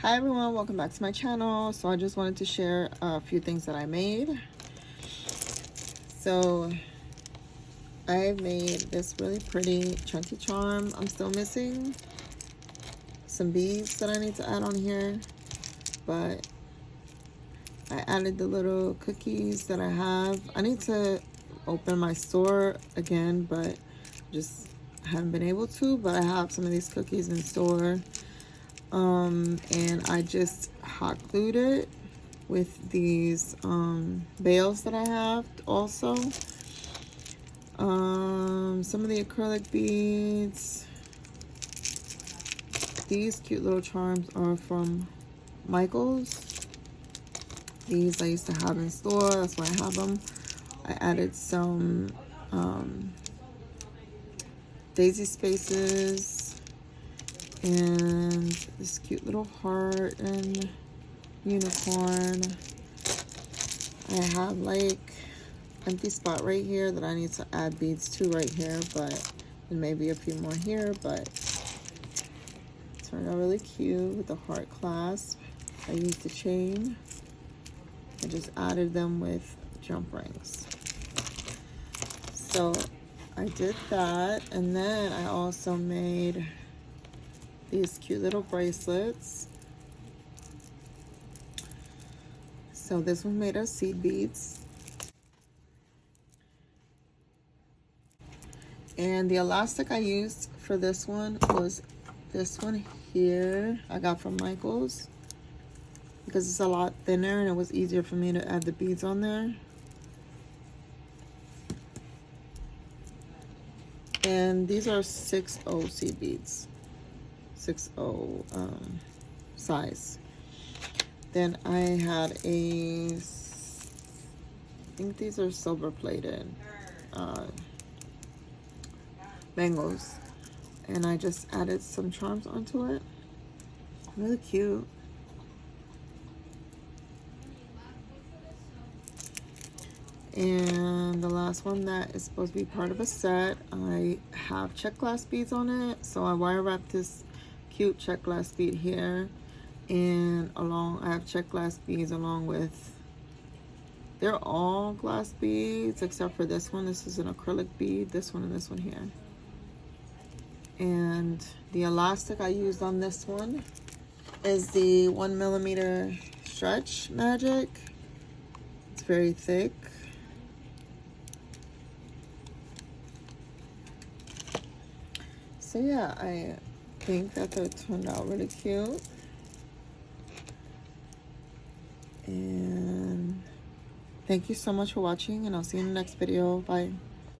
Hi everyone, welcome back to my channel. So I just wanted to share a few things that I made. So I made this really pretty chunky charm. I'm still missing some beads that I need to add on here, but I added the little cookies that I have. I need to open my store again, but just haven't been able to. But I have some of these cookies in store. And I just hot glued it with these bales that I have also. Some of the acrylic beads. These cute little charms are from Michael's. These I used to have in store, that's why I have them. I added some daisy spaces and this cute little heart and unicorn. I have like empty spot right here that I need to add beads to right here, but and maybe a few more here, but it turned out really cute with the heart clasp. I used the chain. I just added them with jump rings. So I did that, and then I also made these cute little bracelets. So this one made of seed beads. And the elastic I used for this one was this one here. I got from Michael's because it's a lot thinner and it was easier for me to add the beads on there. And these are 6/0 seed beads. 6/0 size. Then I had I think these are silver plated bangles, and I just added some charms onto it. Really cute. And the last one that is supposed to be part of a set, I have check glass beads on it, so I wire wrapped this cute check glass bead here, and I have check glass beads along with, they're all glass beads except for this one. This is an acrylic bead, this one and this one here. And the elastic I used on this one is the 1mm stretch magic. It's very thick. So yeah, I think that they turned out really cute. And thank you so much for watching, and I'll see you in the next video. Bye.